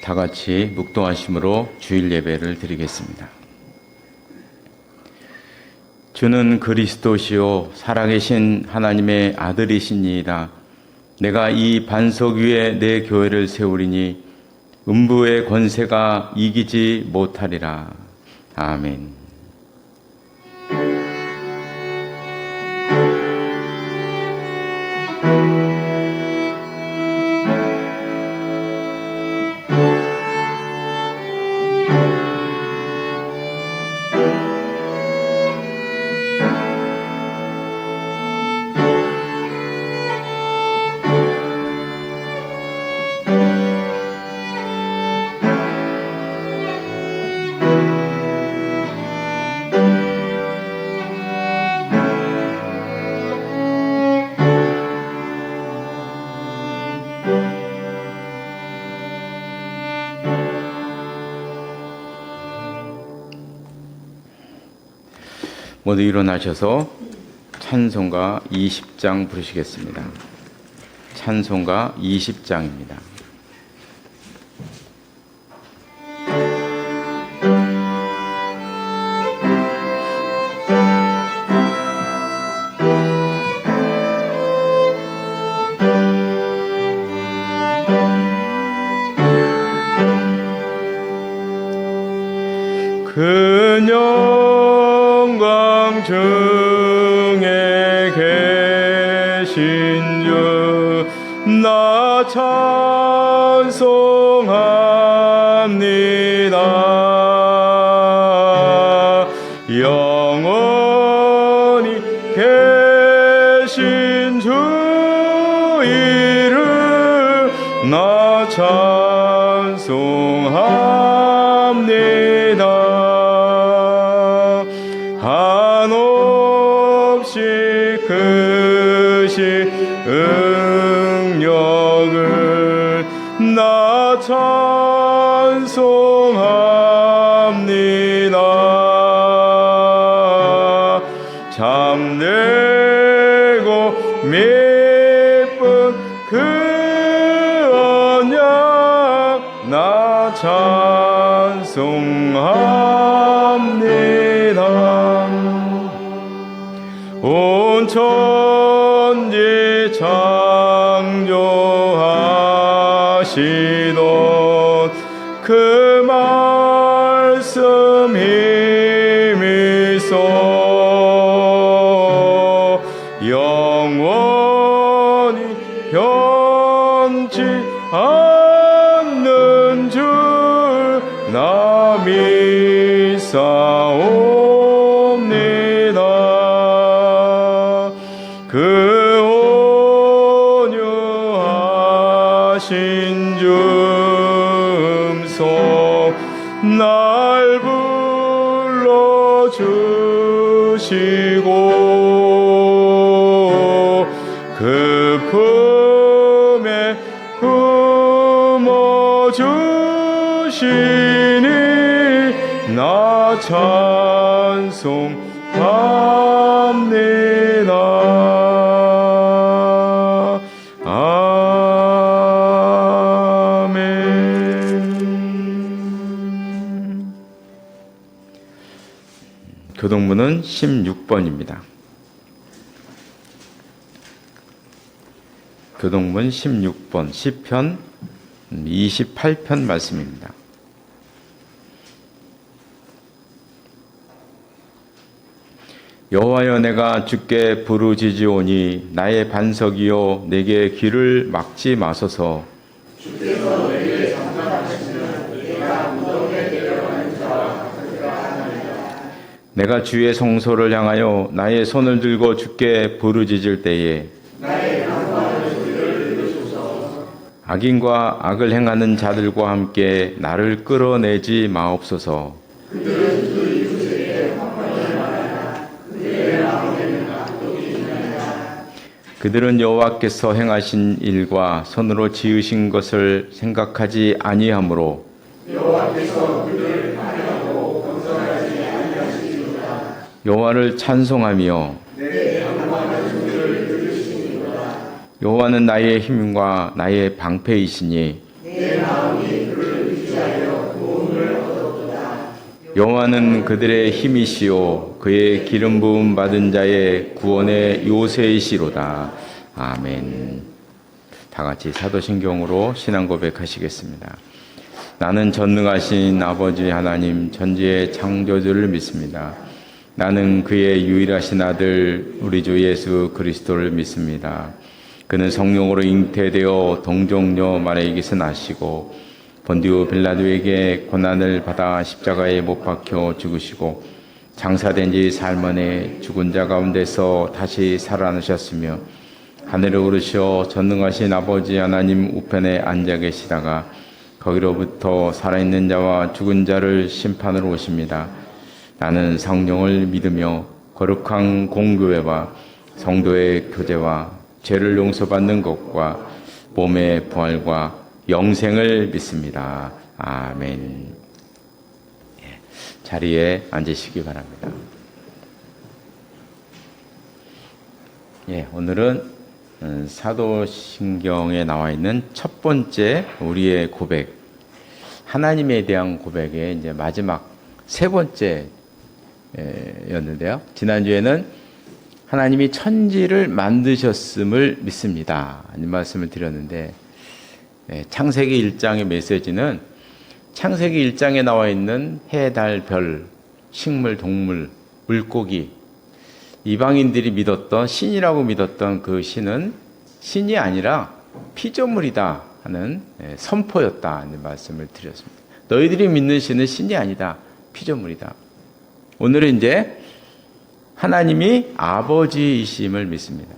다 같이 묵도하심으로 주일 예배를 드리겠습니다. 주는 그리스도시요 살아계신 하나님의 아들이시니이다. 내가 이 반석 위에 내 교회를 세우리니 음부의 권세가 이기지 못하리라. 아멘. 모두 일어나셔서 찬송가 20장 부르시겠습니다. 찬송가 20장입니다. 중에 계신 주 나 찬송합니다. 영원히 계신 주 이름 나 찬송합니다. 한없이 크신 능력을 나 찬송합니다. 참되고 미쁜 그 언약 나 찬송합니다. 온 천지 창조하시던 그 말씀 힘있어 영원히 변치 않는 줄 나 믿사옵니다. 그 온유하신 음성 날 불러주시고 그 품에 품어주시니 나 찬송합니다. 아멘. 교동문은 16번입니다. 교동문 16번 시편 28편 말씀입니다. 여호와여 내가 주께 부르짖으오니 나의 반석이요 내게 길을 막지 마소서. 주께서 내게 장담하시면 내가 무덤에 내려가는 자와 같으리라 하나이다. 내가 주의 성소를 향하여 나의 손을 들고 주께 부르짖을 때에 나의 간구하는 소리를 들으소서. 악인과 악을 행하는 자들과 함께 나를 끌어내지 마옵소서. 그들은 그 이웃에게 황폐를 말하나 그들의 마음에는 악독이 있나이다. 그들은 여호와께서 행하신 일과 손으로 지으신 것을 생각하지 아니하므로 여호와께서 그들을 파괴하고 건설하지 아니하시리로다. 여호와를 찬송하며 내 간구하는 소리를 들으시니로다. 여호와는 나의 힘과 나의 방패이시니 내 마음이 그를 여호와는 그들의 힘이시요 그의 기름 부음 받은 자의 구원의 요새이시로다. 아멘. 다 같이 사도신경으로 신앙 고백하시겠습니다. 나는 전능하신 아버지 하나님 전지의 창조주를 믿습니다. 나는 그의 유일하신 아들 우리 주 예수 그리스도를 믿습니다. 그는 성령으로 잉태되어 동정녀 마리아에게서 나시고 본디오 빌라도에게 고난을 받아 십자가에 못 박혀 죽으시고 장사된 지 사흘 만에 죽은 자 가운데서 다시 살아나셨으며 하늘에 오르셔 전능하신 아버지 하나님 우편에 앉아 계시다가 거기로부터 살아있는 자와 죽은 자를 심판으로 오십니다. 나는 성령을 믿으며 거룩한 공교회와 성도의 교제와 죄를 용서받는 것과 몸의 부활과 영생을 믿습니다. 아멘. 자리에 앉으시기 바랍니다. 오늘은 사도신경에 나와 있는 첫 번째 우리의 고백, 하나님에 대한 고백의 이제 마지막 세 번째였는데요. 지난주에는 하나님이 천지를 만드셨음을 믿습니다. 이 말씀을 드렸는데, 창세기 1장의 메시지는 창세기 1장에 나와 있는 해, 달, 별, 식물, 동물, 물고기, 이방인들이 믿었던 신이라고 믿었던 그 신은 신이 아니라 피조물이다 하는 선포였다 하는 말씀을 드렸습니다. 너희들이 믿는 신은 신이 아니다, 피조물이다. 오늘은 이제 하나님이 아버지이심을 믿습니다.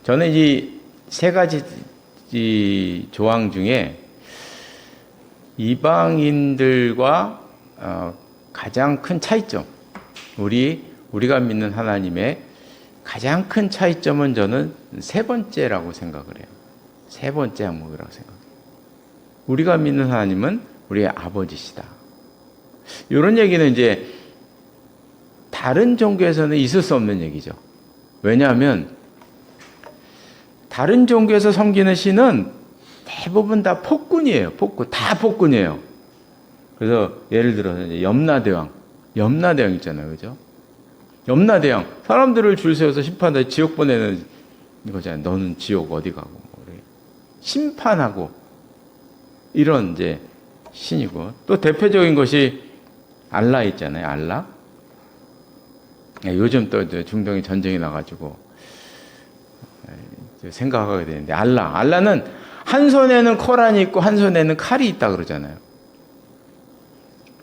저는 이 세 가지 조항 중에 이방인들과 가장 큰 차이점, 우리가 믿는 하나님의 가장 큰 차이점은 저는 세 번째라고 생각을 해요. 세 번째 항목이라고 생각해요. 우리가 믿는 하나님은 우리의 아버지시다. 이런 얘기는 이제 다른 종교에서는 있을 수 없는 얘기죠. 왜냐하면 다른 종교에서 섬기는 신은 대부분 다 폭군이에요. 다 폭군이에요. 그래서 예를 들어서 염라대왕 있잖아요. 그죠? 염라대왕. 사람들을 줄 세워서 심판하다 지옥 보내는 거잖아요. 너는 지옥 어디 가고. 심판하고. 이런 이제 신이고. 또 대표적인 것이 알라 있잖아요. 알라. 요즘 또 중동에 전쟁이 나가지고 생각하게 되는데, 알라는 한 손에는 코란이 있고 한 손에는 칼이 있다 그러잖아요.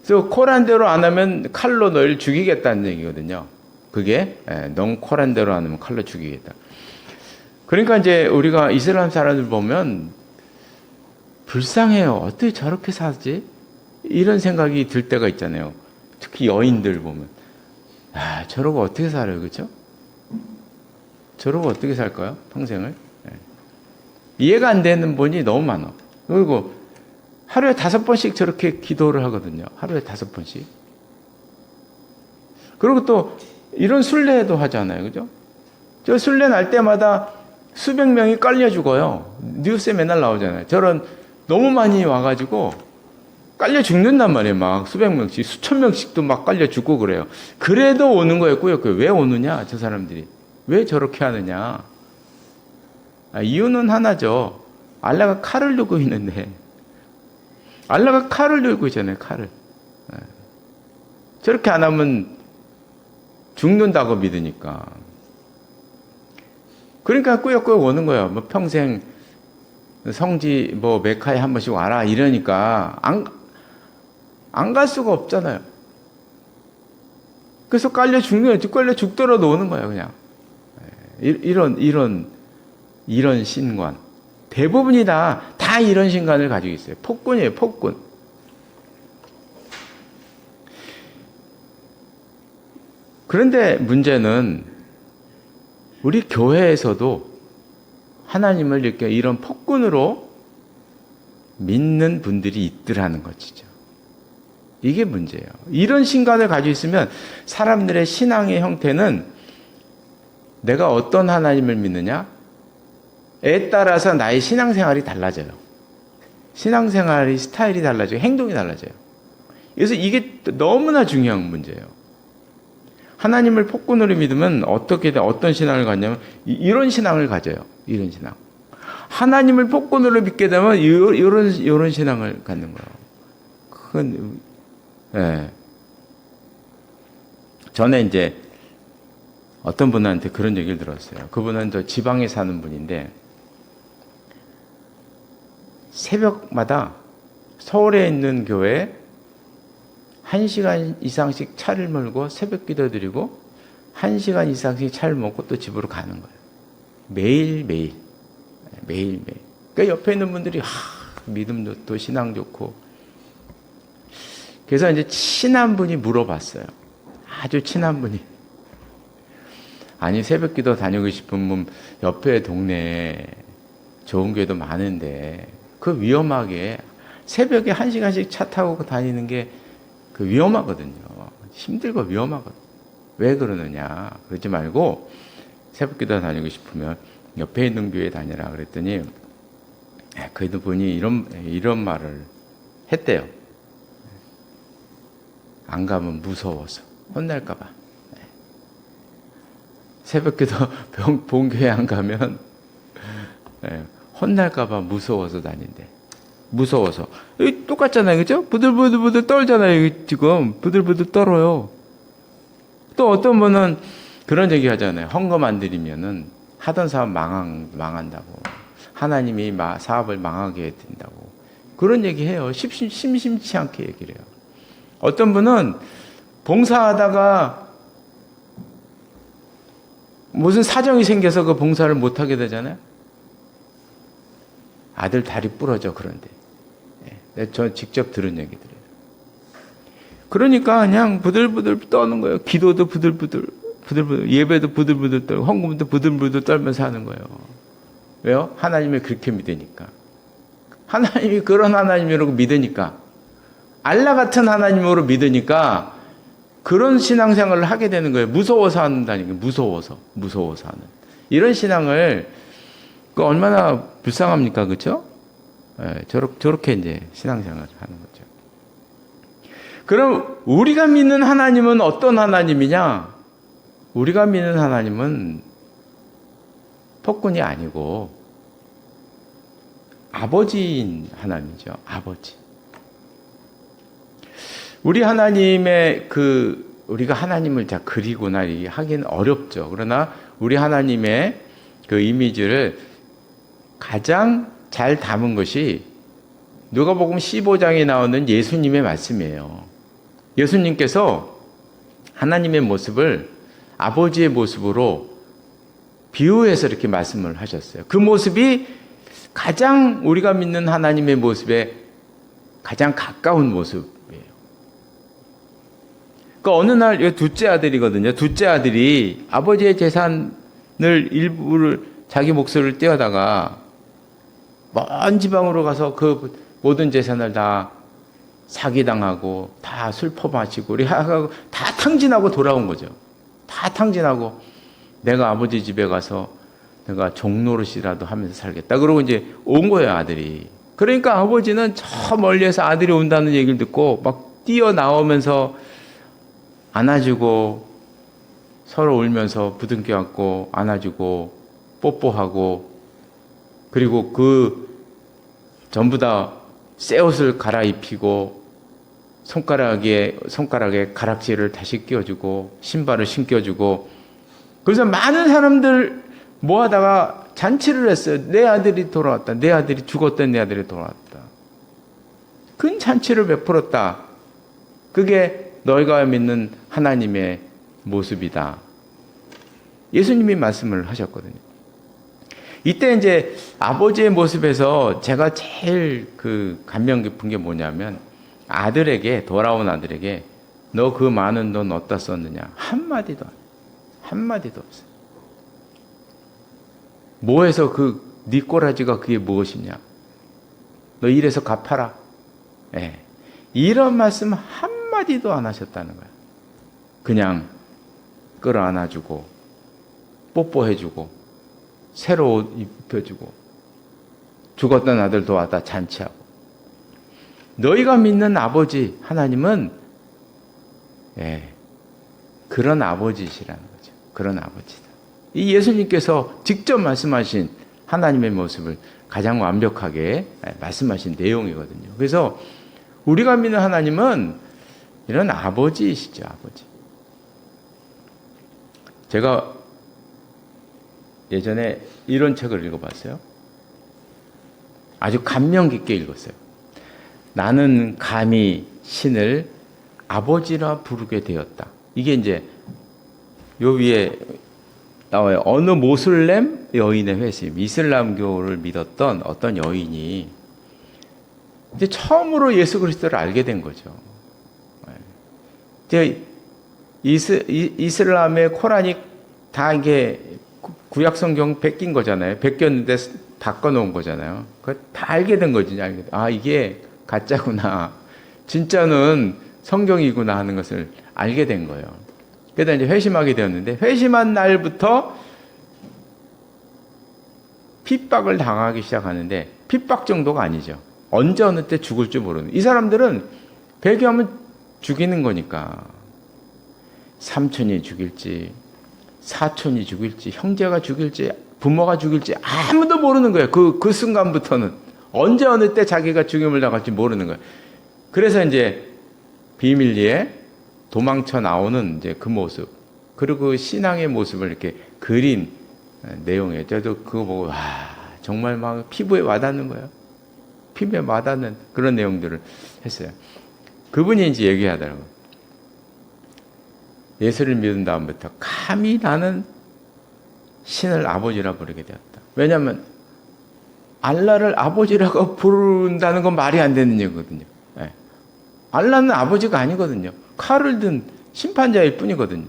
그래서 코란대로 안 하면 칼로 널 죽이겠다는 얘기거든요. 그게 넌 코란대로 안 하면 칼로 죽이겠다. 그러니까 이제 우리가 이슬람 사람들 보면 불쌍해요. 어떻게 저렇게 사지? 이런 생각이 들 때가 있잖아요. 특히 여인들 보면 저러고 어떻게 살아요, 그렇죠? 저러고 어떻게 살까요? 평생을? 이해가 안 되는 분이 너무 많아. 그리고 하루에 5번씩 저렇게 기도를 하거든요. 하루에 5번씩. 그리고 또 이런 순례도 하잖아요. 그죠? 저 순례 날 때마다 수백 명이 깔려 죽어요. 뉴스에 맨날 나오잖아요. 저런 너무 많이 와가지고 깔려 죽는단 말이에요. 막 수백 명씩, 수천 명씩도 막 깔려 죽고 그래요. 그래도 오는 거였고요. 왜 오느냐, 저 사람들이. 왜 저렇게 하느냐? 이유는 하나죠. 알라가 칼을 들고 있는데, 알라가 칼을 들고 있잖아요. 칼을. 저렇게 안 하면 죽는다고 믿으니까. 그러니까 꾸역꾸역 오는 거예요. 뭐 평생 성지 메카에 한 번씩 와라 이러니까 안 갈 수가 없잖아요. 그래서 깔려 죽더라도 오는 거예요, 그냥. 이런 신관. 대부분이 다 이런 신관을 가지고 있어요. 폭군이에요, 폭군. 그런데 문제는 우리 교회에서도 하나님을 이렇게 이런 폭군으로 믿는 분들이 있더라는 것이죠. 이게 문제예요. 이런 신관을 가지고 있으면 사람들의 신앙의 형태는 내가 어떤 하나님을 믿느냐에 따라서 나의 신앙생활이 달라져요. 신앙생활의 스타일이 달라지고 행동이 달라져요. 그래서 이게 너무나 중요한 문제예요. 하나님을 폭군으로 믿으면 어떤 신앙을 갖냐면 이런 신앙을 가져요. 이런 신앙. 하나님을 폭군으로 믿게 되면 이런 신앙을 갖는 거예요. 그건 예. 전에 이제 어떤 분한테 그런 얘기를 들었어요. 그분은 저 지방에 사는 분인데 새벽마다 서울에 있는 교회에 1시간 이상씩 차를 몰고 새벽 기도 드리고 1시간 이상씩 차를 먹고 또 집으로 가는 거예요. 매일매일. 그러니까 옆에 있는 분들이 믿음 좋고 신앙 좋고. 그래서 이제 친한 분이 물어봤어요. 아주 친한 분이. 아니 새벽 기도 다니고 싶은 분 옆에 동네에 좋은 교회도 많은데 그 위험하게 새벽에 1시간씩 차 타고 다니는 게 그 위험하거든요. 힘들고 위험하거든요. 왜 그러느냐. 그러지 말고 새벽 기도 다니고 싶으면 옆에 있는 교회 다니라 그랬더니 그래도 분이 이런 말을 했대요. 안 가면 무서워서 혼날까 봐. 새벽 기도 본교회 안 가면 혼날까 봐 무서워서 다닌대. 무서워서. 똑같잖아요. 그죠? 부들부들 떨잖아요. 지금 부들부들 떨어요. 또 어떤 분은 그런 얘기 하잖아요. 헌금 안 드리면은 하던 사업 망한다고. 하나님이 사업을 망하게 된다고. 그런 얘기 해요. 심심치 않게 얘기를 해요. 어떤 분은 봉사하다가 무슨 사정이 생겨서 그 봉사를 못하게 되잖아요. 아들 다리 부러져 그런데. 저 직접 들은 얘기들이에요. 그러니까 그냥 부들부들 떠는 거예요. 기도도 부들부들, 예배도 부들부들 떨고 헌금도 부들부들 떨면서 하는 거예요. 왜요? 하나님을 그렇게 믿으니까. 하나님이 그런 하나님이라고 믿으니까. 알라 같은 하나님으로 믿으니까 그런 신앙생활을 하게 되는 거예요. 무서워서 한다니까. 무서워서 하는. 이런 신앙을 얼마나 불쌍합니까? 그렇죠? 저렇게 이제 신앙생활을 하는 거죠. 그럼 우리가 믿는 하나님은 어떤 하나님이냐? 우리가 믿는 하나님은 폭군이 아니고 아버지인 하나님이죠. 아버지. 우리 하나님의 우리가 하나님을 다 그리거나 하기는 어렵죠. 그러나 우리 하나님의 그 이미지를 가장 잘 담은 것이 누가복음 15장에 나오는 예수님의 말씀이에요. 예수님께서 하나님의 모습을 아버지의 모습으로 비유해서 이렇게 말씀을 하셨어요. 그 모습이 가장 우리가 믿는 하나님의 모습에 가장 가까운 모습이에요. 그 어느 날 둘째 아들이거든요. 둘째 아들이 아버지의 재산을 일부를 자기 목소리를 떼어다가 먼 지방으로 가서 그 모든 재산을 다 사기당하고 다 술 퍼마시고 하고 다 탕진하고 돌아온 거죠. 다 탕진하고 내가 아버지 집에 가서 내가 종노릇이라도 하면서 살겠다. 그러고 이제 온 거예요, 아들이. 그러니까 아버지는 저 멀리에서 아들이 온다는 얘기를 듣고 막 뛰어나오면서 안아주고 서로 울면서 부둥켜 안고 안아주고 뽀뽀하고 그리고 전부 다 새 옷을 갈아입히고 손가락에 가락지를 다시 끼워주고 신발을 신겨주고 그래서 많은 사람들 모아다가 잔치를 했어요. 내 아들이 돌아왔다. 내 아들이 죽었던 내 아들이 돌아왔다. 큰 잔치를 베풀었다. 그게 너희가 믿는 하나님의 모습이다. 예수님이 말씀을 하셨거든요. 이때 이제 아버지의 모습에서 제가 제일 감명 깊은 게 뭐냐면 돌아온 아들에게 너 그 많은 돈 어디다 썼느냐? 한마디도 없어요. 뭐해서 네 꼬라지가 그게 무엇이냐? 너 이래서 갚아라. 이런 말씀 한마디도 안 하셨다는 거야. 그냥 끌어안아주고 뽀뽀해주고 새로 옷 입혀주고 죽었던 아들 도와다 잔치하고 너희가 믿는 아버지 하나님은 그런 아버지시라는 거죠. 그런 아버지다. 이 예수님께서 직접 말씀하신 하나님의 모습을 가장 완벽하게 말씀하신 내용이거든요. 그래서 우리가 믿는 하나님은 이런 아버지이시죠. 아버지. 제가 예전에 이런 책을 읽어봤어요. 아주 감명 깊게 읽었어요. 나는 감히 신을 아버지라 부르게 되었다. 이게 이제 요 위에 나와요. 어느 모슬렘 여인의 회심, 이슬람교를 믿었던 어떤 여인이 이제 처음으로 예수 그리스도를 알게 된 거죠. 이제 이슬람의 코란이 다 이게 구약 성경 베낀 거잖아요. 베꼈는데 바꿔놓은 거잖아요. 그거 다 알게 된 거지. 아, 이게 가짜구나. 진짜는 성경이구나 하는 것을 알게 된 거예요. 그러다 이제 회심하게 되었는데, 회심한 날부터 핍박을 당하기 시작하는데, 핍박 정도가 아니죠. 언제 어느 때 죽을 줄 모르는. 이 사람들은 배교하면 죽이는 거니까. 삼촌이 죽일지, 사촌이 죽일지, 형제가 죽일지, 부모가 죽일지 아무도 모르는 거예요. 그 순간부터는. 언제 어느 때 자기가 죽임을 당할지 모르는 거예요. 그래서 이제 비밀리에 도망쳐 나오는 이제 그 모습, 그리고 그 신앙의 모습을 이렇게 그린 내용이에요. 저도 그거 보고, 정말 막 피부에 와닿는 거예요. 피부에 와닿는 그런 내용들을 했어요. 그분이 이제 얘기하더라고요. 예수를 믿은 다음부터 감히 나는 신을 아버지라 부르게 되었다. 왜냐하면 알라를 아버지라고 부른다는 건 말이 안 되는 얘기거든요. 알라는 아버지가 아니거든요. 칼을 든 심판자일 뿐이거든요.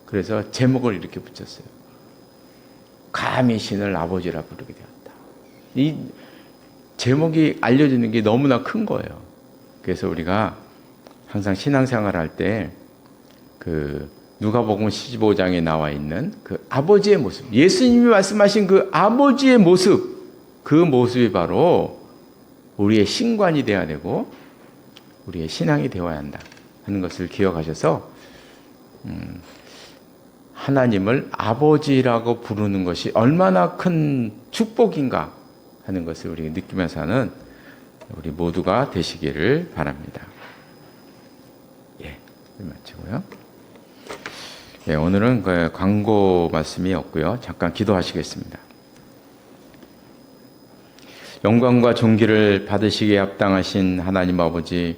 그래서 제목을 이렇게 붙였어요. 감히 신을 아버지라 부르게 되었다. 이 제목이 알려지는 게 너무나 큰 거예요. 그래서 우리가 항상 신앙생활 할 때 누가복음 15장에 나와 있는 그 아버지의 모습, 예수님이 말씀하신 그 아버지의 모습, 그 모습이 바로 우리의 신관이 되어야 되고 우리의 신앙이 되어야 한다 하는 것을 기억하셔서 하나님을 아버지라고 부르는 것이 얼마나 큰 축복인가 하는 것을 우리 느끼면서 하는 우리 모두가 되시기를 바랍니다. 마치고요. 오늘은 광고 말씀이 없고요. 잠깐 기도하시겠습니다. 영광과 존귀를 받으시기에 합당하신 하나님 아버지,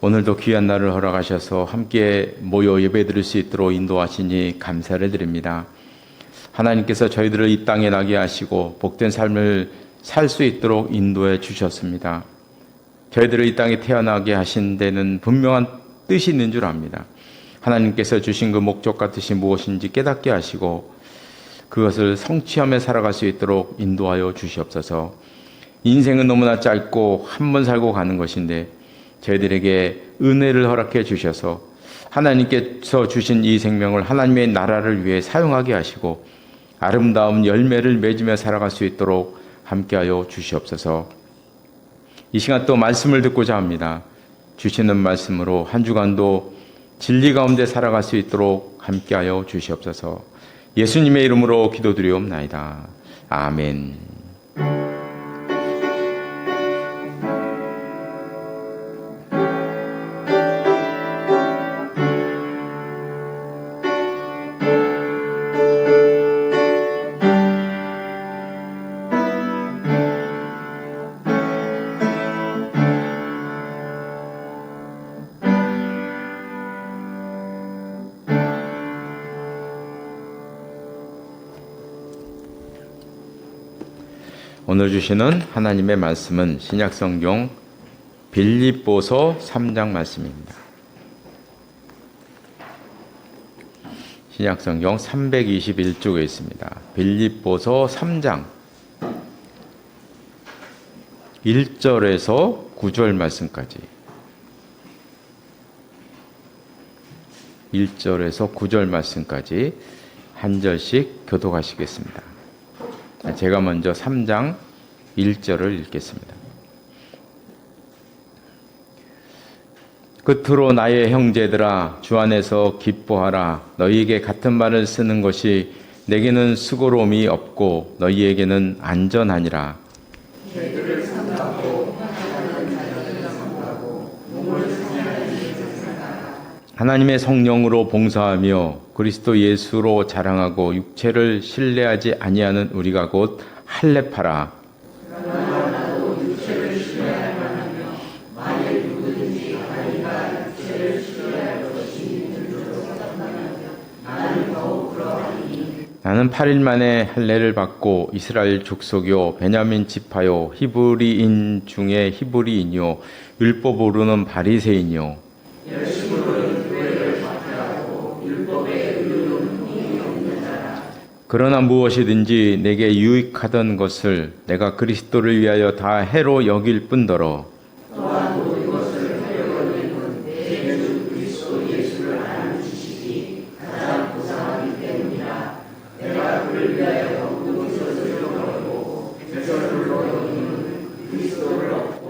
오늘도 귀한 날을 허락하셔서 함께 모여 예배드릴 수 있도록 인도하시니 감사를 드립니다. 하나님께서 저희들을 이 땅에 나게 하시고 복된 삶을 살 수 있도록 인도해 주셨습니다. 저희들을 이 땅에 태어나게 하신 데는 분명한 뜻이 있는 줄 압니다. 하나님께서 주신 그 목적과 뜻이 무엇인지 깨닫게 하시고 그것을 성취하며 살아갈 수 있도록 인도하여 주시옵소서. 인생은 너무나 짧고 한 번 살고 가는 것인데 저희들에게 은혜를 허락해 주셔서 하나님께서 주신 이 생명을 하나님의 나라를 위해 사용하게 하시고 아름다운 열매를 맺으며 살아갈 수 있도록 함께하여 주시옵소서. 이 시간 또 말씀을 듣고자 합니다. 주시는 말씀으로 한 주간도 진리 가운데 살아갈 수 있도록 함께하여 주시옵소서. 예수님의 이름으로 기도드리옵나이다. 아멘. 오늘 주시는 하나님의 말씀은 신약성경 빌립보서 3장 말씀입니다. 신약성경 321쪽에 있습니다. 빌립보서 3장 1절에서 9절 말씀까지 1절에서 9절 말씀까지 한 절씩 교독하시겠습니다. 제가 먼저 3장 1절을 읽겠습니다. 끝으로 나의 형제들아 주 안에서 기뻐하라. 너희에게 같은 말을 쓰는 것이 내게는 수고로움이 없고 너희에게는 안전하니라. 하나님의 성령으로 봉사하며 그리스도 예수로 자랑하고 육체를 신뢰하지 아니하는 우리가 곧 할례파라. 나는 8일 만에 할례를 받고 이스라엘 족속이요 베냐민 지파요 히브리인 중에 히브리인이요 율법 모르는 바리새인이요 그러나 무엇이든지 내게 유익하던 것을 내가 그리스도를 위하여 다 해로 여길 뿐더러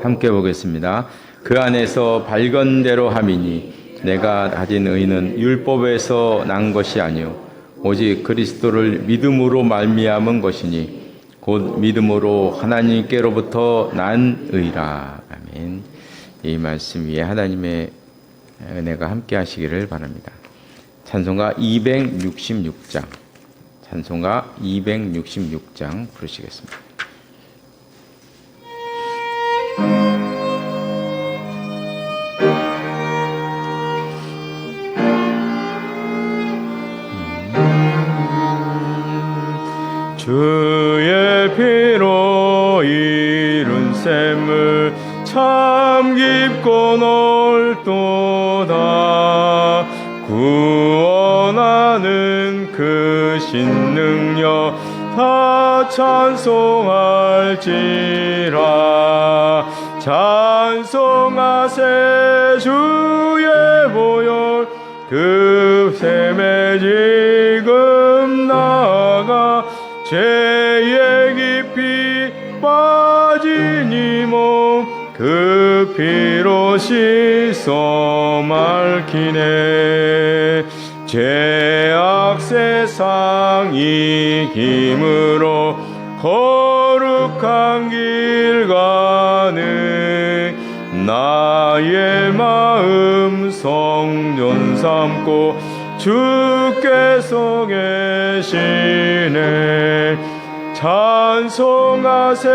함께 보겠습니다. 그 안에서 발견대로 함이니 내가 가진 의는 율법에서 난 것이 아니요 오직 그리스도를 믿음으로 말미암은 것이니 곧 믿음으로 하나님께로부터 난 의라. 아멘. 이 말씀 위에 하나님의 은혜가 함께 하시기를 바랍니다. 찬송가 266장 찬송가 266장 부르시겠습니다. 주의 피로 이룬 샘을 참 깊고 넓도다. 구원하는 그 신능력 다 찬송할지라. 찬송하세 주의 보혈 그 샘에 지금 나아가 죄에 깊이 빠진 이 몸 그 피로 씻어 맑히네. 죄악 세상 이김으로 거룩한 길 가네. 나의 마음 성전 삼고 주께서 계시네. 찬송하세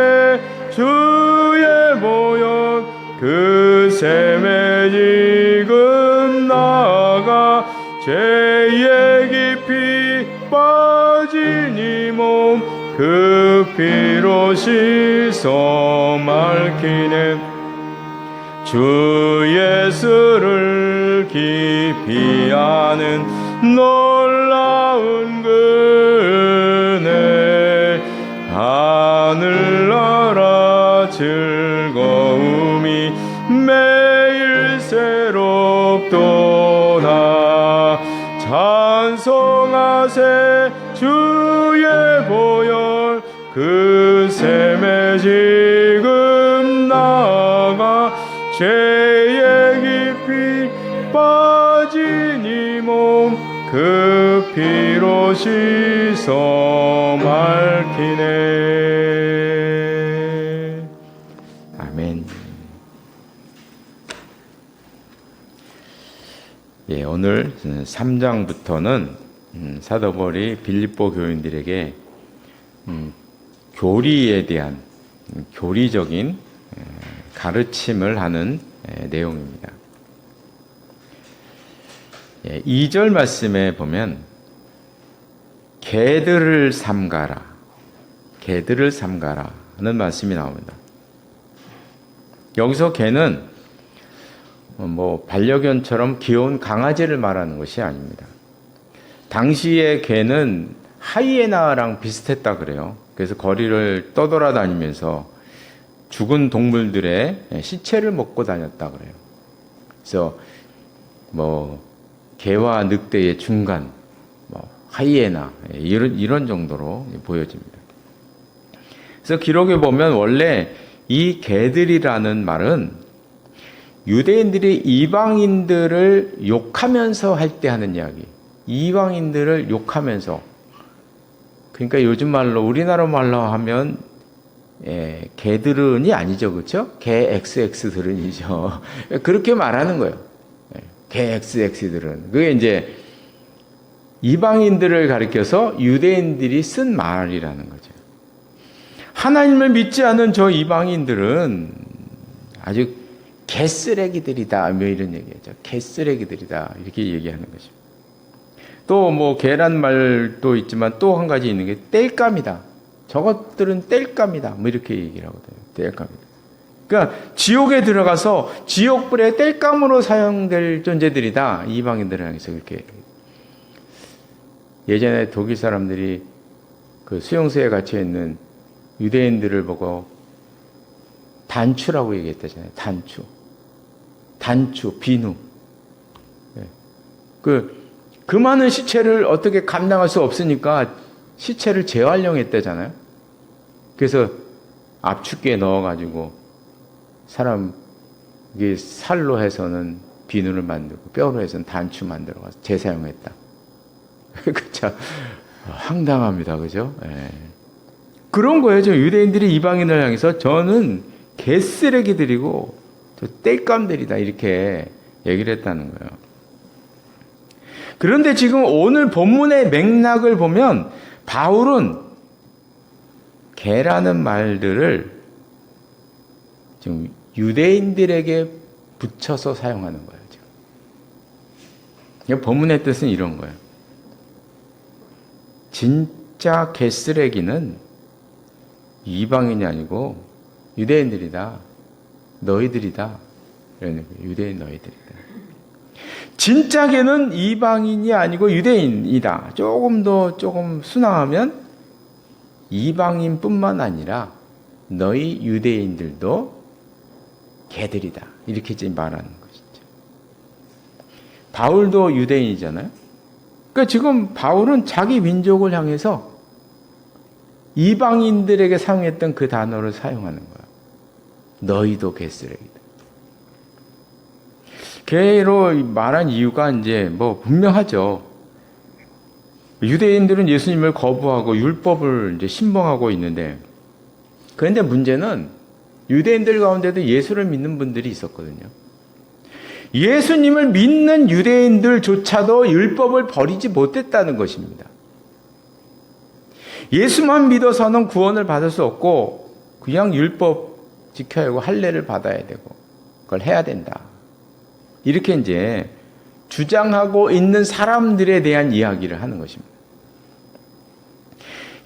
주의 보혈 그 샘에 지금 나아가 죄에 깊이 빠진 이 몸 그 피로 씻어 맑히네. 주 예수를 깊이 아는 놀라운 은혜 하늘나라 즐거움이 매일 새롭도다. 찬송하세 주의 보혈 그 샘에 지금 나아가 죄에 깊이 빠진 이 몸 그 피로 씻어 맑히네. 아멘. 예, 오늘 3장부터는 사도 바울이 빌립보 교인들에게 교리에 대한 교리적인 가르침을 하는 내용입니다. 2절 말씀에 보면 개들을 삼가라, 개들을 삼가라 하는 말씀이 나옵니다. 여기서 개는 반려견처럼 귀여운 강아지를 말하는 것이 아닙니다. 당시의 개는 하이에나랑 비슷했다 그래요. 그래서 거리를 떠돌아다니면서 죽은 동물들의 시체를 먹고 다녔다 그래요. 그래서 개와 늑대의 중간, 하이에나 이런 정도로 보여집니다. 그래서 기록에 보면 원래 이 개들이라는 말은 유대인들이 이방인들을 욕하면서 할 때 하는 이야기. 이방인들을 욕하면서. 그러니까 요즘 말로, 우리나라 말로 하면, 개들은이 아니죠. 그렇죠? 개 XX들은이죠. 그렇게 말하는 거예요. 개 XX들은. 그게 이제 이방인들을 가리켜서 유대인들이 쓴 말이라는 거죠. 하나님을 믿지 않은 저 이방인들은 아주 개쓰레기들이다. 뭐 이런 얘기죠. 개쓰레기들이다. 이렇게 얘기하는 거죠. 또 뭐 개란 말도 있지만 또 한 가지 있는 게 땔감이다. 저것들은 땔감이다. 뭐 이렇게 얘기를 하거든요. 땔감이다. 그러니까 지옥에 들어가서 지옥불의 땔감으로 사용될 존재들이다. 이방인들을 향해서 그렇게. 예전에 독일 사람들이 그 수용소에 갇혀 있는 유대인들을 보고 단추라고 얘기했다잖아요. 단추, 비누. 그 많은 시체를 어떻게 감당할 수 없으니까 시체를 재활용했다잖아요. 그래서 압축기에 넣어가지고 사람 이게 살로 해서는 비누를 만들고 뼈로 해서는 단추 만들어가서 재사용했다. 그쵸? 황당합니다, 그죠? 그런 거예요. 저 유대인들이 이방인을 향해서 저는 개쓰레기들이고 저 땔감들이다 이렇게 얘기를 했다는 거예요. 그런데 지금 오늘 본문의 맥락을 보면 바울은 개라는 말들을 지금 유대인들에게 붙여서 사용하는 거예요. 지금. 본문의 뜻은 이런 거예요. 진짜 개쓰레기는 이방인이 아니고 유대인들이다. 너희들이다. 이러는 거예요. 유대인 너희들이다. 진짜 개는 이방인이 아니고 유대인이다. 조금 순화하면 이방인뿐만 아니라 너희 유대인들도 개들이다. 이렇게 이제 말하는 것이죠. 바울도 유대인이잖아요. 그러니까 지금 바울은 자기 민족을 향해서 이방인들에게 사용했던 그 단어를 사용하는 거야. 너희도 개쓰레기다. 개로 말한 이유가 이제 뭐 분명하죠. 유대인들은 예수님을 거부하고 율법을 이제 신봉하고 있는데, 그런데 문제는 유대인들 가운데도 예수를 믿는 분들이 있었거든요. 예수님을 믿는 유대인들조차도 율법을 버리지 못했다는 것입니다. 예수만 믿어서는 구원을 받을 수 없고 그냥 율법 지켜야 하고 할례를 받아야 되고 그걸 해야 된다. 이렇게 이제 주장하고 있는 사람들에 대한 이야기를 하는 것입니다.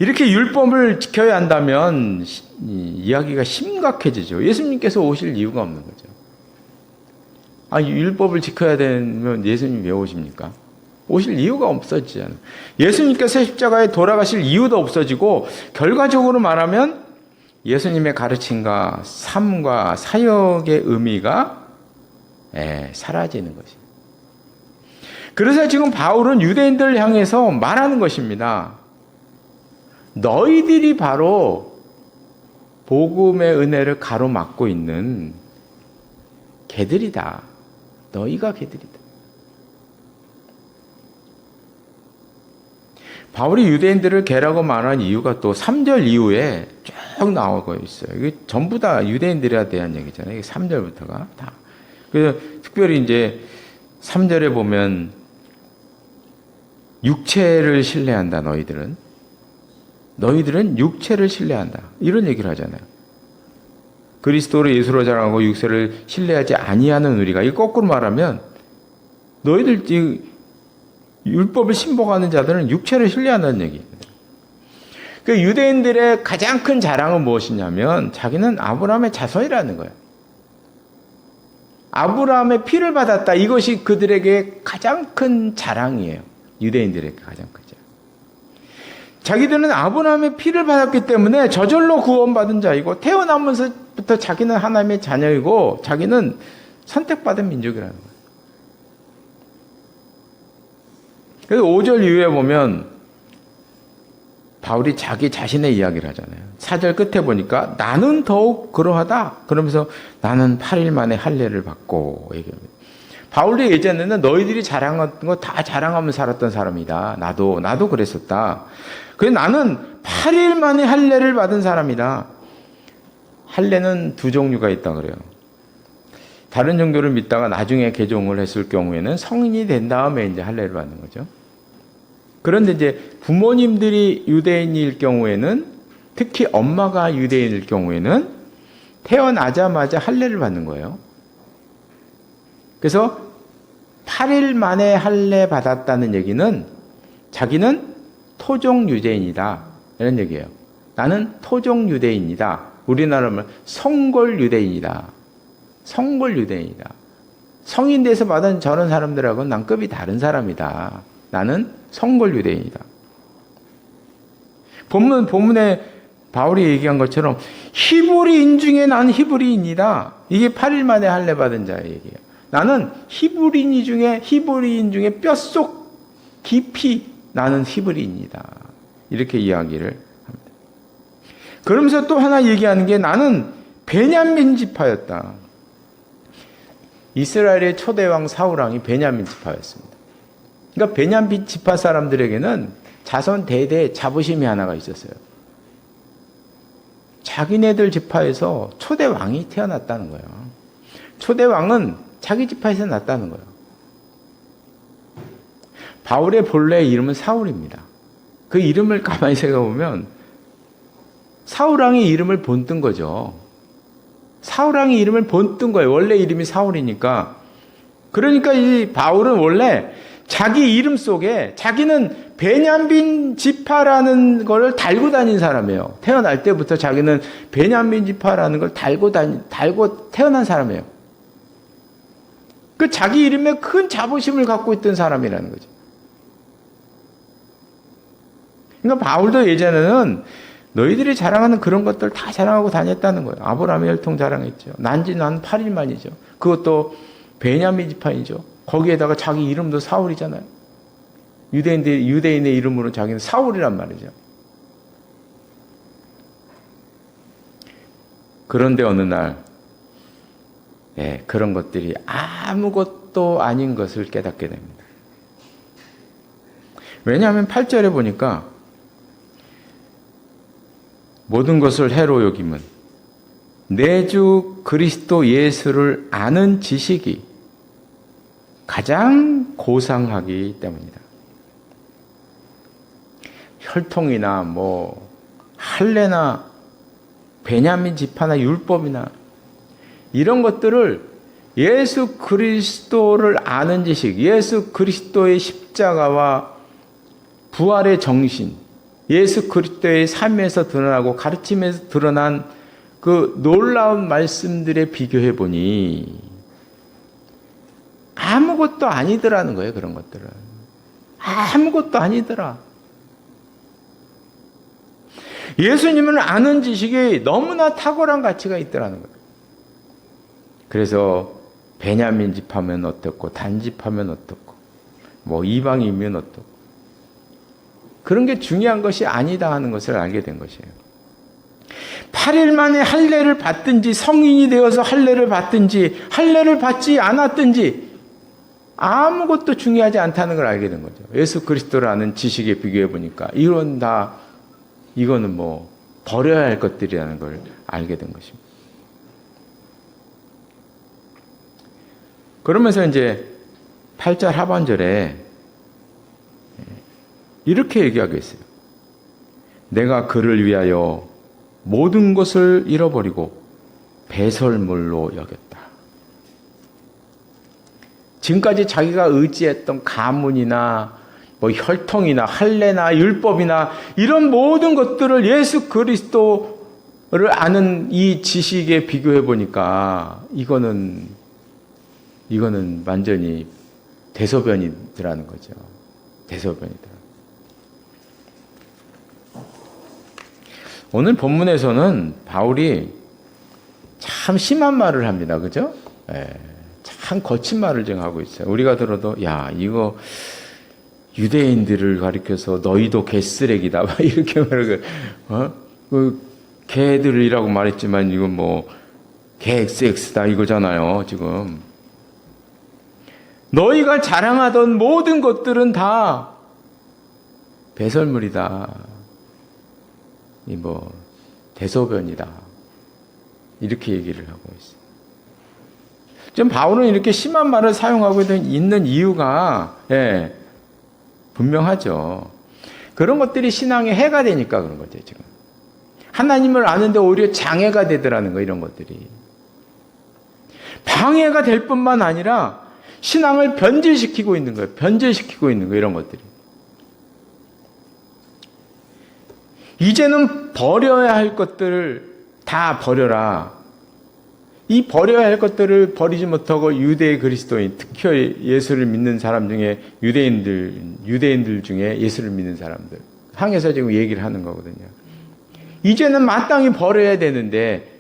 이렇게 율법을 지켜야 한다면 이야기가 심각해지죠. 예수님께서 오실 이유가 없는 거죠. 율법을 지켜야 되면 예수님이 왜 오십니까? 오실 이유가 없어지잖아요. 예수님께서 십자가에 돌아가실 이유도 없어지고, 결과적으로 말하면 예수님의 가르침과 삶과 사역의 의미가 사라지는 것입니다. 그래서 지금 바울은 유대인들을 향해서 말하는 것입니다. 너희들이 바로 복음의 은혜를 가로막고 있는 개들이다. 너희가 개들이다. 바울이 유대인들을 개라고 말한 이유가 또 3절 이후에 쭉 나오고 있어요. 이게 전부 다 유대인들에 대한 얘기잖아요. 3절부터가 다. 그래서 특별히 이제 3절에 보면 육체를 신뢰한다. 너희들은 육체를 신뢰한다. 이런 얘기를 하잖아요. 그리스도로 예수로 자랑하고 육체를 신뢰하지 아니하는 우리가, 이 거꾸로 말하면 너희들 율법을 신봉하는 자들은 육체를 신뢰한다는 얘기거든요. 그 유대인들의 가장 큰 자랑은 무엇이냐면 자기는 아브라함의 자손이라는 거예요. 아브라함의 피를 받았다. 이것이 그들에게 가장 큰 자랑이에요. 유대인들에게 가장 큰 자랑. 자기들은 아브라함의 피를 받았기 때문에 저절로 구원받은 자이고, 태어나면서부터 자기는 하나님의 자녀이고 자기는 선택받은 민족이라는 거예요. 그래서 5절 이후에 보면 바울이 자기 자신의 이야기를 하잖아요. 4절 끝에 보니까 나는 더욱 그러하다. 그러면서 나는 8일 만에 할례를 받고 얘기합니다. 바울이 예전에는 너희들이 자랑한 거 다 자랑하며 살았던 사람이다. 나도 그랬었다. 그래서 나는 8일 만에 할례를 받은 사람이다. 할례는 두 종류가 있다 그래요. 다른 종교를 믿다가 나중에 개종을 했을 경우에는 성인이 된 다음에 이제 할례를 받는 거죠. 그런데 이제 부모님들이 유대인일 경우에는, 특히 엄마가 유대인일 경우에는 태어나자마자 할례를 받는 거예요. 그래서 8일 만에 할례 받았다는 얘기는 자기는 토종 유대인이다 이런 얘기예요. 나는 토종 유대인이다. 우리나라 말 성골 유대인이다. 성골 유대인이다. 성인 돼서 받은 저런 사람들하고는 난 급이 다른 사람이다. 나는 성골 유대인이다. 본문에 바울이 얘기한 것처럼 히브리인 중에 난 히브리인이다. 이게 8일 만에 할례 받은 자의 얘기예요. 나는 히브리인 중에 뼛속 깊이 나는 히브리인이다. 이렇게 이야기를 합니다. 그러면서 또 하나 얘기하는 게 나는 베냐민 지파였다. 이스라엘의 초대왕 사울왕이 베냐민 지파였습니다. 그러니까 베냐민 지파 사람들에게는 자손 대대 자부심이 하나가 있었어요. 자기네들 지파에서 초대왕이 태어났다는 거예요. 초대왕은 자기 지파에서 났다는 거예요. 바울의 본래 이름은 사울입니다. 그 이름을 가만히 생각해보면 사울왕의 이름을 본뜬 거죠. 사울왕의 이름을 본뜬 거예요. 원래 이름이 사울이니까. 그러니까 이 바울은 원래 자기 이름 속에 자기는 베냐민 지파라는 걸 달고 다닌 사람이에요. 태어날 때부터 자기는 베냐민 지파라는 걸 달고 태어난 사람이에요. 그 자기 이름에 큰 자부심을 갖고 있던 사람이라는 거죠. 그러니까 바울도 예전에는 너희들이 자랑하는 그런 것들 다 자랑하고 다녔다는 거예요. 아브라함의 혈통 자랑했죠. 난 8일 만이죠. 그것도 베냐민 지파이죠. 거기에다가 자기 이름도 사울이잖아요. 유대인의 이름으로 자기는 사울이란 말이죠. 그런데 어느 날 그런 것들이 아무것도 아닌 것을 깨닫게 됩니다. 왜냐하면 8절에 보니까 모든 것을 해로 여김은 내 주 그리스도 예수를 아는 지식이 가장 고상하기 때문이다. 혈통이나 할례나 베냐민 지파나 율법이나 이런 것들을 예수 그리스도를 아는 지식, 예수 그리스도의 십자가와 부활의 정신, 예수 그리스도의 삶에서 드러나고 가르침에서 드러난 그 놀라운 말씀들에 비교해 보니 아무것도 아니더라는 거예요. 그런 것들은 아무것도 아니더라. 예수님을 아는 지식이 너무나 탁월한 가치가 있더라는 거예요. 그래서 베냐민 집하면 어떻고 단집하면 어떻고 이방이면 어떻고 그런 게 중요한 것이 아니다 하는 것을 알게 된 것이에요. 8일 만에 할례를 받든지 성인이 되어서 할례를 받든지 할례를 받지 않았든지 아무것도 중요하지 않다는 걸 알게 된 거죠. 예수 그리스도를 아는 지식에 비교해 보니까 이거는 버려야 할 것들이라는 걸 알게 된 것입니다. 그러면서 이제 8절 하반절에 이렇게 얘기하고 있어요. 내가 그를 위하여 모든 것을 잃어버리고 배설물로 여겼다. 지금까지 자기가 의지했던 가문이나 혈통이나 할례나 율법이나 이런 모든 것들을 예수 그리스도를 아는 이 지식에 비교해 보니까 이거는 완전히 대소변이더라는 거죠. 대소변이더라. 오늘 본문에서는 바울이 참 심한 말을 합니다. 그죠? 참 거친 말을 지금 하고 있어요. 우리가 들어도 이거 유대인들을 가리켜서 너희도 개쓰레기다 막 이렇게 말하고 그 개들이라고 말했지만 이건 뭐 개 XX다 이거잖아요 지금. 너희가 자랑하던 모든 것들은 다 배설물이다. 이 뭐 대소변이다. 이렇게 얘기를 하고 있어요. 지금 바울은 이렇게 심한 말을 사용하고 있는 이유가 분명하죠. 그런 것들이 신앙에 해가 되니까 그런 거죠, 지금. 하나님을 아는데 오히려 장애가 되더라는 거, 이런 것들이. 방해가 될 뿐만 아니라 신앙을 변질시키고 있는 거예요. 변질시키고 있는 거, 이런 것들이. 이제는 버려야 할 것들을 다 버려라. 이 버려야 할 것들을 버리지 못하고 유대 그리스도인, 특히 예수를 믿는 사람 중에 유대인들 중에 예수를 믿는 사람들 향해서 지금 얘기를 하는 거거든요. 이제는 마땅히 버려야 되는데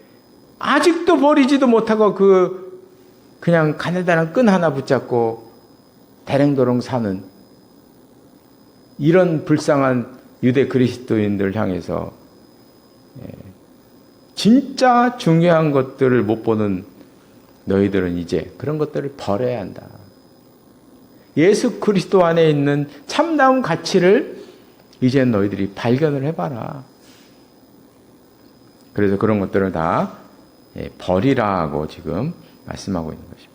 아직도 버리지도 못하고 그냥 가느다란 끈 하나 붙잡고 대랭도롱 사는 이런 불쌍한 유대 그리스도인들 향해서 진짜 중요한 것들을 못 보는 너희들은 이제 그런 것들을 버려야 한다. 예수 그리스도 안에 있는 참다운 가치를 이제 너희들이 발견을 해봐라. 그래서 그런 것들을 다 버리라고 지금 말씀하고 있는 것입니다.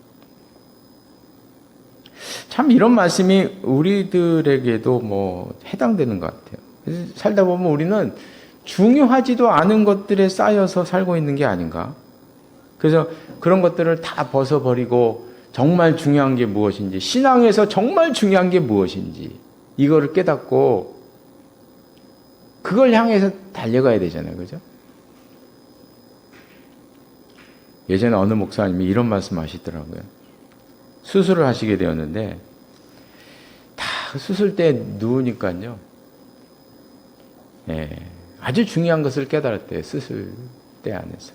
참 이런 말씀이 우리들에게도 뭐 해당되는 것 같아요. 그래서 살다 보면 우리는 중요하지도 않은 것들에 쌓여서 살고 있는 게 아닌가. 그래서 그런 것들을 다 벗어버리고 정말 중요한 게 무엇인지, 신앙에서 정말 중요한 게 무엇인지 이거를 깨닫고 그걸 향해서 달려가야 되잖아요. 그죠? 예전에 어느 목사님이 이런 말씀 하시더라고요. 수술을 하시게 되었는데 다 수술 때 누우니까요. 아주 중요한 것을 깨달았대요. 수술 때 안에서.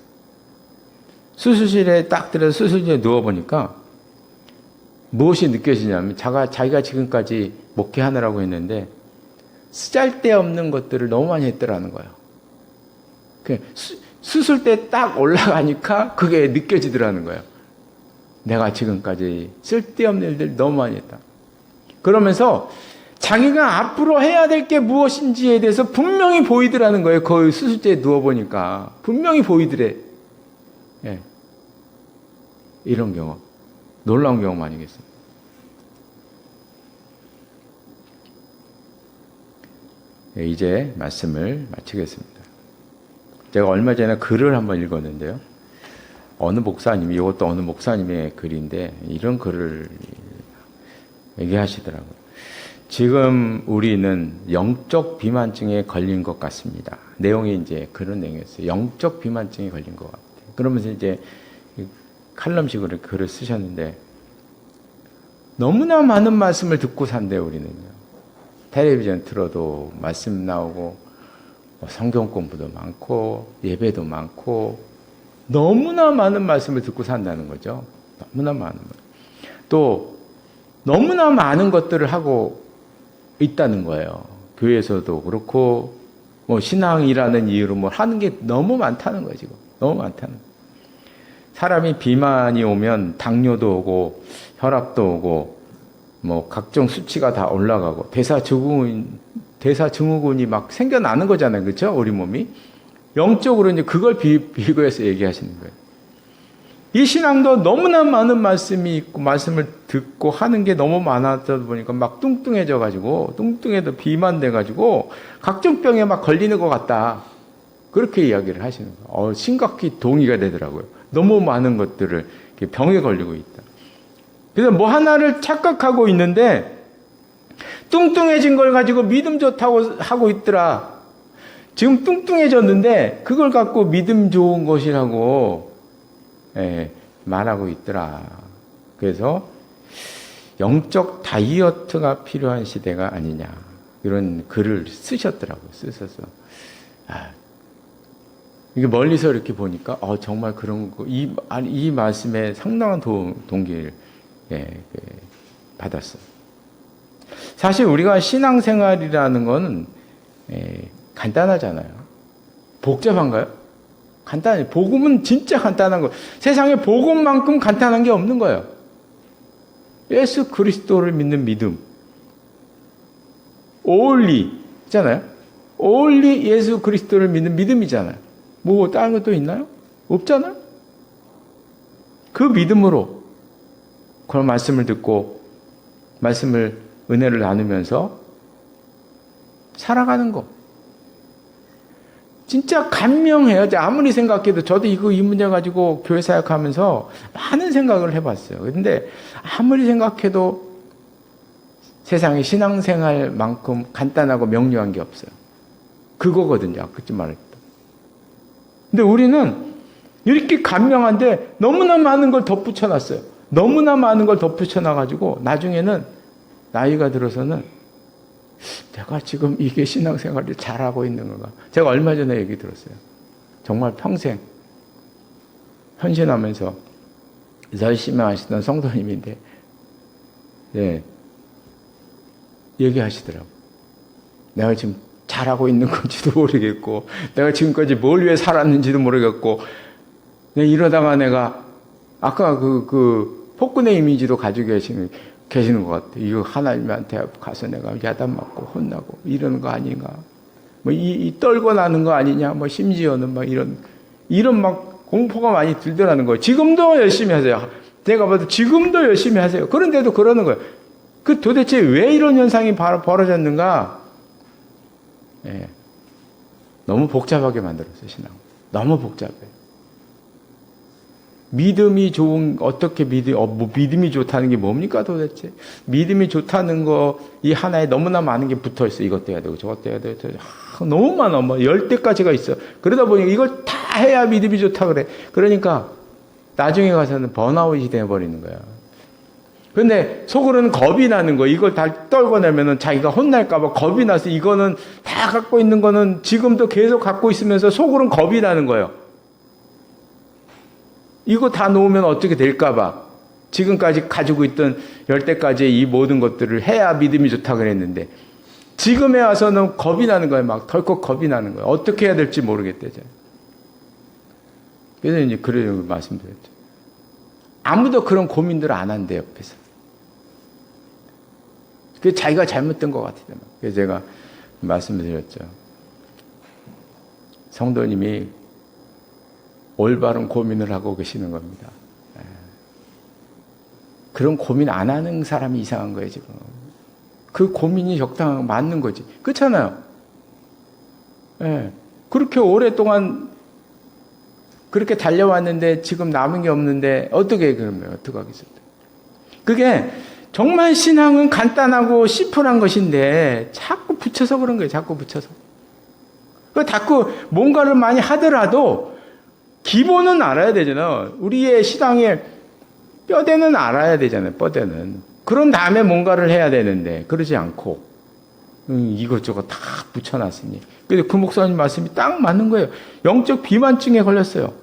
수술실에 딱 들어서 수술실에 누워보니까 무엇이 느껴지냐면 자기가 지금까지 목회하느라고 했는데 쓰잘데없는 것들을 너무 많이 했더라는 거예요. 수술 때 딱 올라가니까 그게 느껴지더라는 거예요. 내가 지금까지 쓸데없는 일들 너무 많이 했다. 그러면서 자기가 앞으로 해야 될 게 무엇인지에 대해서 분명히 보이더라는 거예요. 거의 수술대에 누워보니까. 분명히 보이더래. 이런 경험. 놀라운 경험 아니겠습니까? 이제 말씀을 마치겠습니다. 제가 얼마 전에 글을 한번 읽었는데요. 어느 목사님이, 이것도 어느 목사님의 글인데 이런 글을 얘기하시더라고요. 지금 우리는 영적 비만증에 걸린 것 같습니다. 내용이 이제 그런 내용이었어요. 영적 비만증에 걸린 것 같아요. 그러면서 이제 칼럼식으로 글을 쓰셨는데 너무나 많은 말씀을 듣고 산대요, 우리는요. 텔레비전 틀어도 말씀 나오고 성경 공부도 많고 예배도 많고 너무나 많은 말씀을 듣고 산다는 거죠. 너무나 많은 것. 또 너무나 많은 것들을 하고 있다는 거예요. 교회에서도 그렇고 뭐 신앙이라는 이유로 뭐 하는 게 너무 많다는 거예요. 지금 너무 많다는 거예요. 사람이 비만이 오면 당뇨도 오고 혈압도 오고 뭐 각종 수치가 다 올라가고 대사증후군이 막 생겨나는 거잖아요. 그렇죠? 우리 몸이. 영적으로 이제 그걸 비교해서 얘기하시는 거예요. 이 신앙도 너무나 많은 말씀이 있고 말씀을 듣고 하는 게 너무 많아다 보니까 막 뚱뚱해져 가지고 뚱뚱해도 비만돼 가지고 각종 병에 막 걸리는 것 같다. 그렇게 이야기를 하시는 거예요. 심각히 동의가 되더라고요. 너무 많은 것들을 병에 걸리고 있다. 그래서 뭐 하나를 착각하고 있는데 뚱뚱해진 걸 가지고 믿음 좋다고 하고 있더라. 지금 뚱뚱해졌는데 그걸 갖고 믿음 좋은 것이라고 말하고 있더라. 그래서 영적 다이어트가 필요한 시대가 아니냐. 이런 글을 쓰셨더라고요. 쓰셔서. 이게 멀리서 이렇게 보니까 정말 그런 거, 이 말씀에 상당한 동기를 받았어요. 사실 우리가 신앙생활이라는 거는 간단하잖아요. 복잡한가요? 간단해요. 복음은 진짜 간단한 거예요. 세상에 복음만큼 간단한 게 없는 거예요. 예수 그리스도를 믿는 믿음. only 있잖아요. only 예수 그리스도를 믿는 믿음이잖아요. 뭐 다른 것도 있나요? 없잖아요. 그 믿음으로 그런 말씀을 듣고 말씀을 은혜를 나누면서 살아가는 거. 진짜 감명해요. 아무리 생각해도 저도 이 문제 가지고 교회 사역하면서 많은 생각을 해봤어요. 근데 아무리 생각해도 세상에 신앙생활만큼 간단하고 명료한 게 없어요. 그거거든요. 아까 말했던. 근데 우리는 이렇게 감명한데 너무나 많은 걸 덧붙여놨어요. 너무나 많은 걸 덧붙여놔가지고 나중에는 나이가 들어서는 내가 지금 이게 신앙생활을 잘하고 있는 건가. 제가 얼마 전에 얘기 들었어요. 정말 평생 헌신하면서 열심히 하시던 성도님인데 네, 얘기하시더라고요. 내가 지금 잘하고 있는 건지도 모르겠고 내가 지금까지 뭘 위해 살았는지도 모르겠고 이러다가 내가 아까 그 폭군의 이미지도 가지고 계시는 것 같아요. 이거 하나님한테 가서 내가 야단 맞고 혼나고 이러는 거 아닌가. 뭐 이 떨고 나는 거 아니냐. 뭐 심지어는 막 이런 막 공포가 많이 들더라는 거예요. 지금도 열심히 하세요. 제가 봐도 지금도 열심히 하세요. 그런데도 그러는 거예요. 그 도대체 왜 이런 현상이 벌어졌는가? 예. 너무 복잡하게 만들었어요, 신앙. 너무 복잡해요. 믿음이 좋은, 어떻게 믿음이 좋다는 게 뭡니까 도대체? 믿음이 좋다는 거, 이 하나에 너무나 많은 게 붙어 있어. 이것도 해야 되고, 저것도 해야 되고, 너무 많아. 뭐, 10대까지가 있어. 그러다 보니까 이걸 다 해야 믿음이 좋다 그래. 그러니까, 나중에 가서는 번아웃이 되어버리는 거야. 근데 속으로는 겁이 나는 거. 이걸 다 떨궈내면은 자기가 혼날까봐 겁이 나서 이거는 다 갖고 있는 거는 지금도 계속 갖고 있으면서 속으로는 겁이 나는 거예요. 이거 다 놓으면 어떻게 될까봐. 지금까지 가지고 있던 10대까지의 이 모든 것들을 해야 믿음이 좋다 그랬는데 지금에 와서는 겁이 나는 거예요. 막 덜컥 겁이 나는 거예요. 어떻게 해야 될지 모르겠대죠. 그래서 이제 그런 말씀드렸죠. 아무도 그런 고민들을 안 한대 옆에서. 그게 자기가 잘못된 것 같아요. 그래서 제가 말씀드렸죠. 성도님이 올바른 고민을 하고 계시는 겁니다. 그런 고민 안 하는 사람이 이상한 거예요, 지금. 그 고민이 적당하고 맞는 거지. 그렇잖아요. 예. 그렇게 오랫동안 그렇게 달려왔는데 지금 남은 게 없는데 어떻게 그러면 어떡하겠어요? 그게 정말 신앙은 간단하고 심플한 것인데 자꾸 붙여서 그런 거예요. 자꾸 붙여서. 자꾸 뭔가를 많이 하더라도 기본은 알아야 되잖아요. 우리의 신앙의 뼈대는 알아야 되잖아요. 뼈대는. 그런 다음에 뭔가를 해야 되는데 그러지 않고 이것저것 다 붙여놨으니. 그래서 그 목사님 말씀이 딱 맞는 거예요. 영적 비만증에 걸렸어요.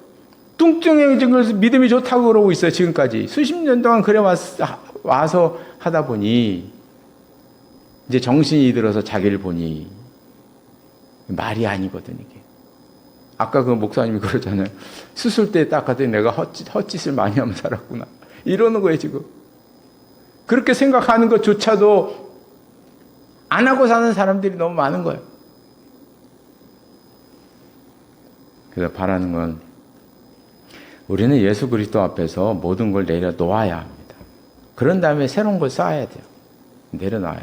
뚱뚱해진 믿음이 좋다고 그러고 있어요. 지금까지. 수십 년 동안 그래 와서 하다 보니 이제 정신이 들어서 자기를 보니 말이 아니거든 이게. 아까 그 목사님이 그러잖아요. 수술 때 딱 갔더니 내가 헛짓을 많이 하면 살았구나. 이러는 거예요 지금. 그렇게 생각하는 것조차도 안 하고 사는 사람들이 너무 많은 거예요. 그래서 바라는 건 우리는 예수 그리스도 앞에서 모든 걸 내려놓아야 합니다. 그런 다음에 새로운 걸 쌓아야 돼요. 내려놔야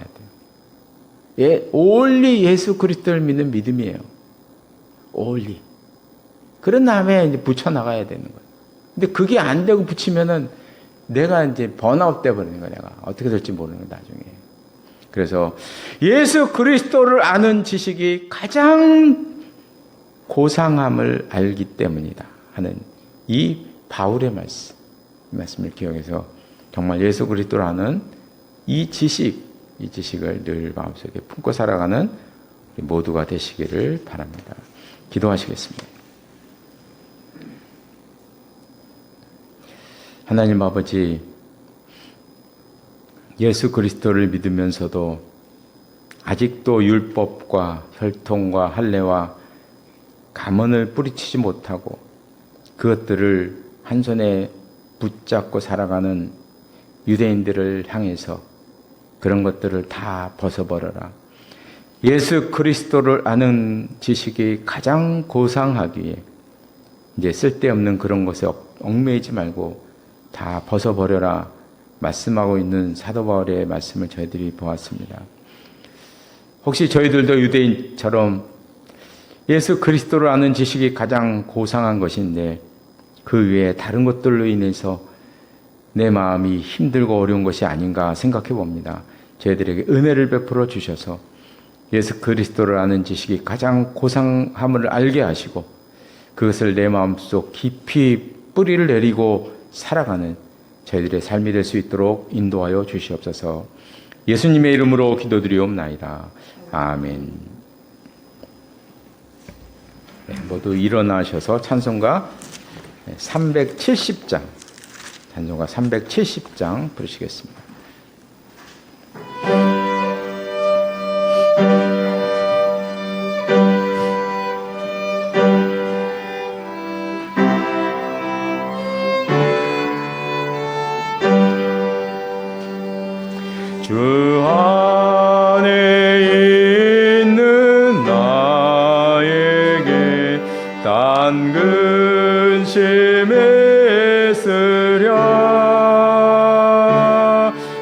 돼요. 올리 예수 그리스도를 믿는 믿음이에요. 올리. 그런 다음에 이제 붙여나가야 되는 거예요. 근데 그게 안 되고 붙이면은 내가 이제 번아웃 돼버리는 거야, 내가. 어떻게 될지 모르는 거야, 나중에. 그래서 예수 그리스도를 아는 지식이 가장 고상함을 알기 때문이다 하는 이 바울의 말씀을 기억해서 정말 예수 그리스도를 아는 이 지식을 늘 마음속에 품고 살아가는 우리 모두가 되시기를 바랍니다. 기도하시겠습니다. 하나님 아버지, 예수 그리스도를 믿으면서도 아직도 율법과 혈통과 할례와 감언을 뿌리치지 못하고 그것들을 한 손에 붙잡고 살아가는 유대인들을 향해서 그런 것들을 다 벗어버려라. 예수 그리스도를 아는 지식이 가장 고상하기에 이제 쓸데없는 그런 것에 얽매이지 말고 다 벗어버려라 말씀하고 있는 사도 바울의 말씀을 저희들이 보았습니다. 혹시 저희들도 유대인처럼 예수 그리스도를 아는 지식이 가장 고상한 것인데 그 외에 다른 것들로 인해서 내 마음이 힘들고 어려운 것이 아닌가 생각해 봅니다. 저희들에게 은혜를 베풀어 주셔서 예수 그리스도를 아는 지식이 가장 고상함을 알게 하시고 그것을 내 마음속 깊이 뿌리를 내리고 살아가는 저희들의 삶이 될 수 있도록 인도하여 주시옵소서. 예수님의 이름으로 기도드리옵나이다. 아멘. 네, 모두 일어나셔서 찬송가 370장, 찬송가 370장 부르시겠습니다. 주 안에 있는 나에게 단 근심에 쓰랴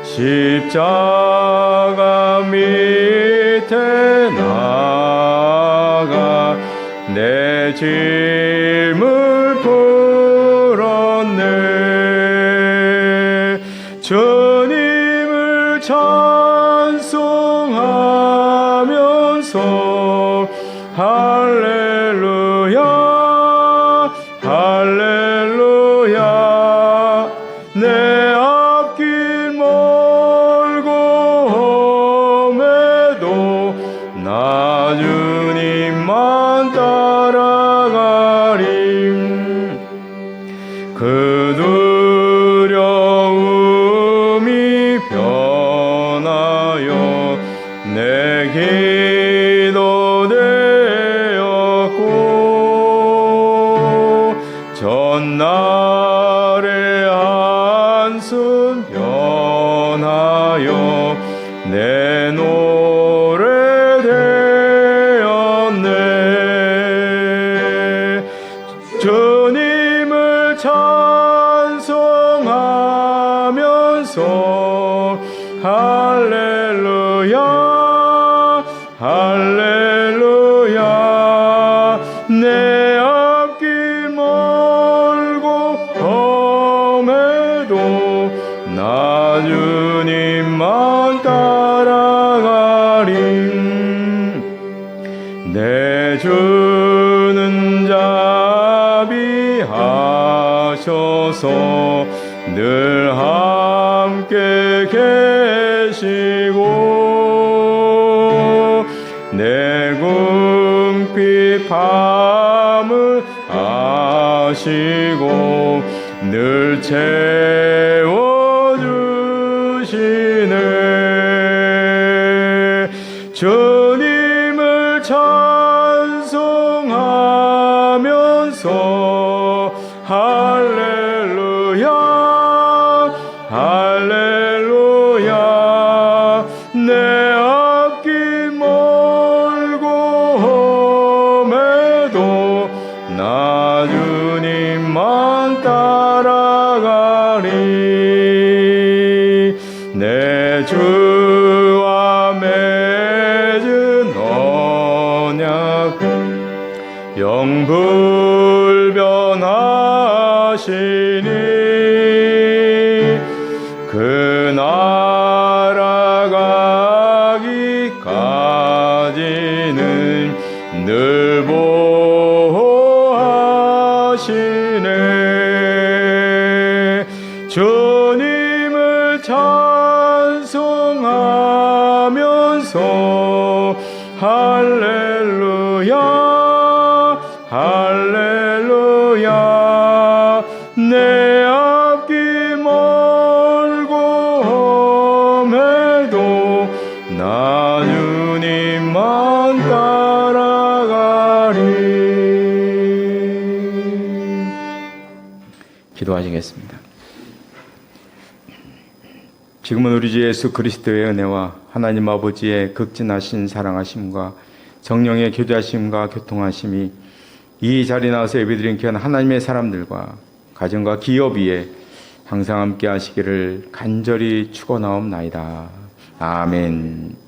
십자가 밑에 나가 내 짐을 풀었네. 주님을 찬송하면서 할렐루야 할렐루야 내 앞길 멀고 험해도 나 주님만 따라가림. 그 두려움이 변하여 내 기도 되었고 전날의 한숨 변하여 내 노래 되었네. 주님을 찬송하면서 할렐루야 할렐루야 내 앞길 멀고 험해도 나 주님만 따라가림. 내 주는 자비하셔서 늘 함께 계시고 내 궁핍 밤을 아시고 늘 채워주시네. 주님을 찬송하면서 할렐루야 할렐루야 내 앞길 멀고 험해도 나 주님만 따라가리. 내 주와 맺은 언약을 영불변하시니 그 나라 가기까지는 늘 보호하시네. 주님을 찬송하면서 할렐루야 할렐루야 내 앞길 멀고 기도하시겠습니다. 지금은 우리 주 예수 그리스도의 은혜와 하나님 아버지의 극진하신 사랑하심과 성령의 교제하심과 교통하심이 이 자리에 나와서 예배드린 귀한 하나님의 사람들과 가정과 기업 위에 항상 함께 하시기를 간절히 축원하옵나이다. 아멘.